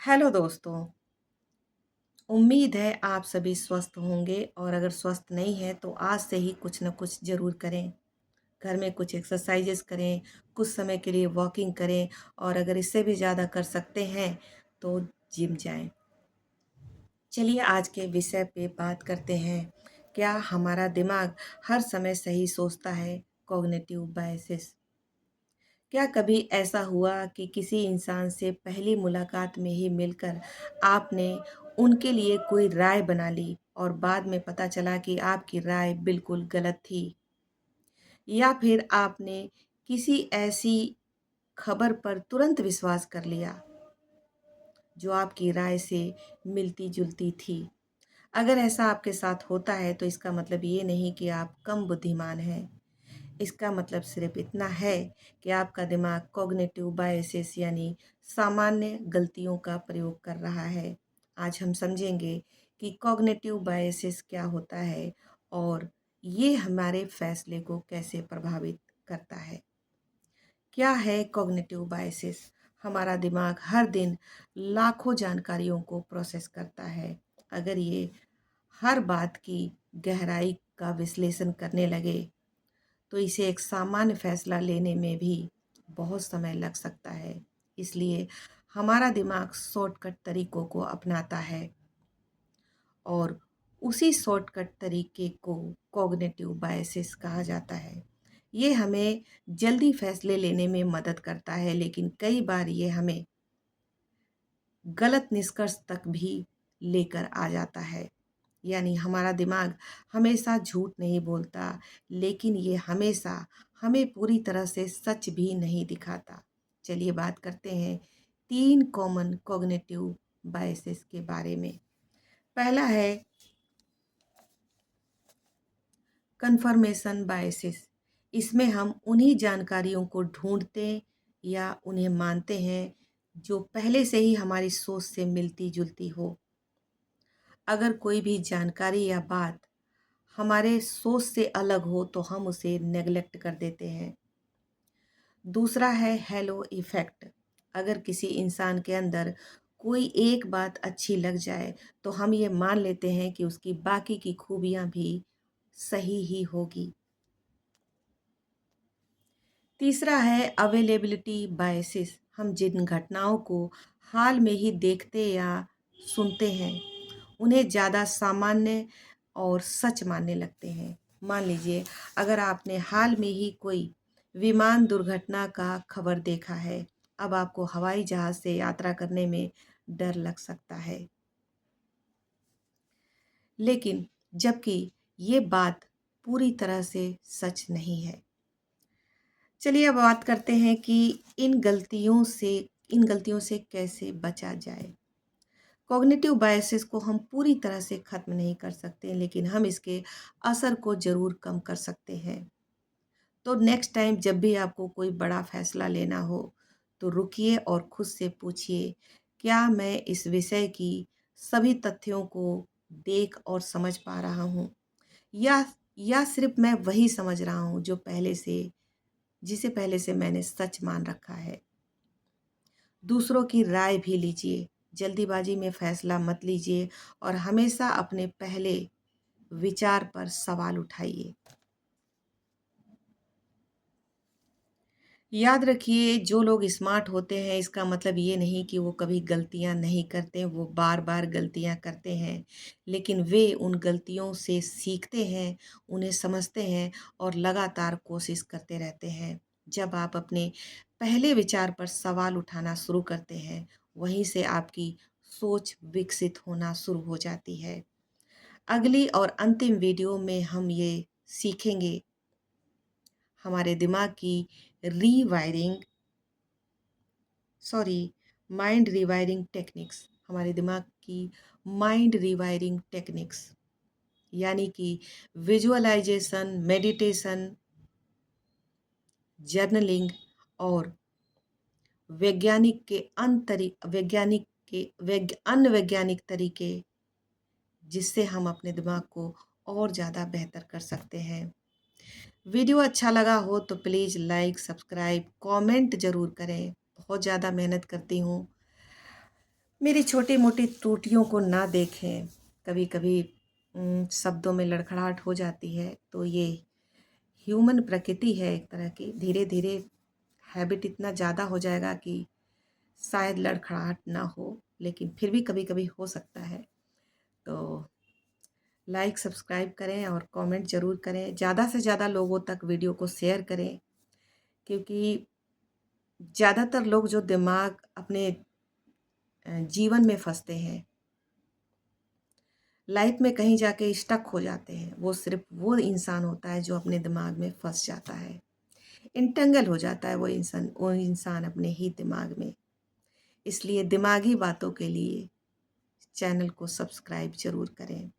Hello दोस्तों। उम्मीद है आप सभी स्वस्थ होंगे और अगर स्वस्थ नहीं हैं तो आज से ही कुछ न कुछ ज़रूर करें। घर में कुछ एक्सरसाइजेस करें, कुछ समय के लिए वॉकिंग करें और अगर इससे भी ज़्यादा कर सकते हैं तो जिम जाएं। चलिए आज के विषय पे बात करते हैं। क्या हमारा दिमाग हर समय सही सोचता है? Cognitive biases. क्या कभी ऐसा हुआ कि किसी इंसान से पहली मुलाकात में ही मिलकर आपने उनके लिए कोई राय बना ली और बाद में पता चला कि आपकी राय बिल्कुल गलत थी? या फिर आपने किसी ऐसी खबर पर तुरंत विश्वास कर लिया जो आपकी राय से मिलती-जुलती थी? अगर ऐसा आपके साथ होता है तो इसका मतलब ये नहीं कि आप कम बुद्धिमान हैं। इसका मतलब सिर्फ इतना है कि आपका दिमाग कॉग्निटिव बायसेस यानी सामान्य गलतियों का प्रयोग कर रहा है। आज हम समझेंगे कि कॉग्निटिव बायसेस क्या होता है और ये हमारे फैसले को कैसे प्रभावित करता है। क्या है कॉग्निटिव बायसेस? हमारा दिमाग हर दिन लाखों जानकारियों को प्रोसेस करता है। अगर ये हर बात की गहराई का विश्लेषण करने लगे तो इसे एक सामान्य फैसला लेने में भी बहुत समय लग सकता है। इसलिए हमारा दिमाग शॉर्टकट तरीकों को अपनाता है और उसी शॉर्टकट तरीके को कॉग्निटिव बायसेस कहा जाता है। ये हमें जल्दी फैसले लेने में मदद करता है, लेकिन कई बार ये हमें गलत निष्कर्ष तक भी लेकर आ जाता है। यानी हमारा दिमाग हमेशा झूठ नहीं बोलता, लेकिन ये हमेशा हमें पूरी तरह से सच भी नहीं दिखाता। चलिए बात करते हैं 3 कॉमन कॉग्निटिव बायसेस के बारे में। पहला है कन्फर्मेशन बायसेस। इसमें हम उन्हीं जानकारियों को ढूँढते या उन्हें मानते हैं जो पहले से ही हमारी सोच से मिलती-जुलती हो। अगर कोई भी जानकारी या बात हमारे सोच से अलग हो तो हम उसे नेग्लेक्ट कर देते हैं। दूसरा है हेलो इफ़ेक्ट। अगर किसी इंसान के अंदर कोई एक बात अच्छी लग जाए तो हम ये मान लेते हैं कि उसकी बाकी की खूबियाँ भी सही ही होगी। तीसरा है अवेलेबिलिटी बायसिस। हम जिन घटनाओं को हाल में ही देखते या सुनते हैं उन्हें ज़्यादा सामान्य और सच मानने लगते हैं। मान लीजिए अगर आपने हाल में ही कोई विमान दुर्घटना का खबर देखा है, अब आपको हवाई जहाज़ से यात्रा करने में डर लग सकता है। लेकिन जबकि ये बात पूरी तरह से सच नहीं है। चलिए अब बात करते हैं कि इन गलतियों से कैसे बचा जाए। कॉग्निटिव बायसेस को हम पूरी तरह से ख़त्म नहीं कर सकते, लेकिन हम इसके असर को ज़रूर कम कर सकते हैं। तो नेक्स्ट टाइम जब भी आपको कोई बड़ा फ़ैसला लेना हो, तो रुकिए और खुद से पूछिए, क्या मैं इस विषय की सभी तथ्यों को देख और समझ पा रहा हूँ? या सिर्फ़ मैं वही समझ रहा हूँ जो जिसे पहले से मैंने सच मान रखा है। दूसरों की राय भी लीजिए, जल्दीबाजी में फैसला मत लीजिए और हमेशा अपने पहले विचार पर सवाल उठाइए। याद रखिए जो लोग स्मार्ट होते हैं इसका मतलब ये नहीं कि वो कभी गलतियां नहीं करते, वो बार-बार गलतियां करते हैं, लेकिन वे उन गलतियों से सीखते हैं, उन्हें समझते हैं और लगातार कोशिश करते रहते हैं। जब आप अपने पहले विचार पर सवाल उठाना शुरू करते हैं, वहीं से आपकी सोच विकसित होना शुरू हो जाती है। अगली और अंतिम वीडियो में हम ये सीखेंगे हमारे दिमाग की rewiring sorry mind rewiring techniques, हमारे दिमाग की माइंड रिवायरिंग टेक्निक्स यानी कि विजुअलाइजेशन, मेडिटेशन, जर्नलिंग और वैज्ञानिक के अंतरि वैज्ञानिक के अन्य वैज्ञानिक तरीके जिससे हम अपने दिमाग को और ज़्यादा बेहतर कर सकते हैं। वीडियो अच्छा लगा हो तो प्लीज़ लाइक, सब्सक्राइब, कमेंट ज़रूर करें। बहुत ज़्यादा मेहनत करती हूँ। मेरी छोटी-मोटी त्रुटियों को ना देखें। कभी-कभी शब्दों में लड़खड़ाहट हो जाती है, तो ये ह्यूमन प्रकृति है एक तरह की। धीरे-धीरे हैबिट इतना ज़्यादा हो जाएगा कि शायद लड़खड़ाहट ना हो, लेकिन फिर भी कभी-कभी हो सकता है। तो लाइक, सब्सक्राइब करें और कमेंट ज़रूर करें। ज़्यादा से ज़्यादा लोगों तक वीडियो को शेयर करें, क्योंकि ज़्यादातर लोग जो दिमाग अपने जीवन में फँसते हैं, लाइफ में कहीं जाके स्टक हो जाते हैं, वो सिर्फ़ वो इंसान होता है जो अपने दिमाग में फँस जाता है। एंटेंगल हो जाता है वो इंसान अपने ही दिमाग में। इसलिए दिमागी बातों के लिए चैनल को सब्सक्राइब ज़रूर करें।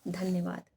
धन्यवाद।